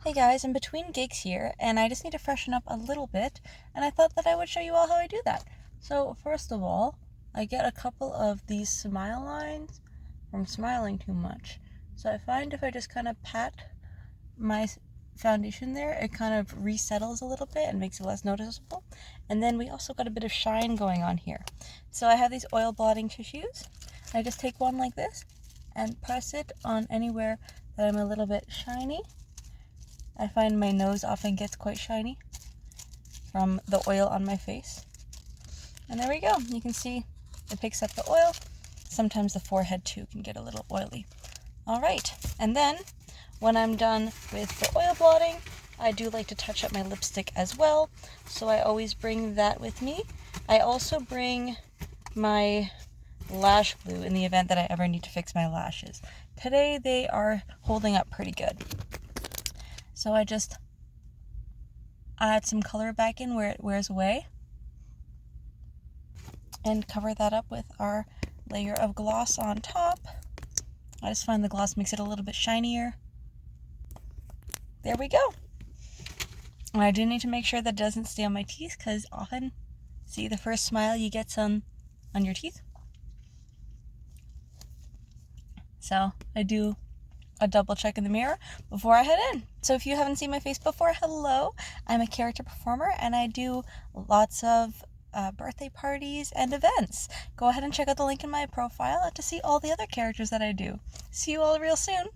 Hey guys, I'm between gigs here and I just need to freshen up a little bit, and I thought that I would show you all how I do that. So first of all, I get a couple of these smile lines from smiling too much. So I find if I just kind of pat my foundation there, it kind of resettles a little bit and makes it less noticeable. And then we also got a bit of shine going on here. So I have these oil blotting tissues. I just take one like this and press it on anywhere that I'm a little bit shiny. I find my nose often gets quite shiny from the oil on my face. And there we go. You can see it picks up the oil. Sometimes the forehead too can get a little oily. All right. And then when I'm done with the oil blotting, I do like to touch up my lipstick as well. So I always bring that with me. I also bring my lash glue in the event that I ever need to fix my lashes. Today they are holding up pretty good. So I just add some color back in where it wears away and cover that up with our layer of gloss on top. I just find the gloss makes it a little bit shinier. There we go. And I do need to make sure that it doesn't stay on my teeth, because often, see, the first smile you get some on your teeth. So I do a double check in the mirror before I head in. So if you haven't seen my face before, hello. I'm a character performer and I do lots of birthday parties and events. Go ahead and check out the link in my profile to see all the other characters that I do. See you all real soon.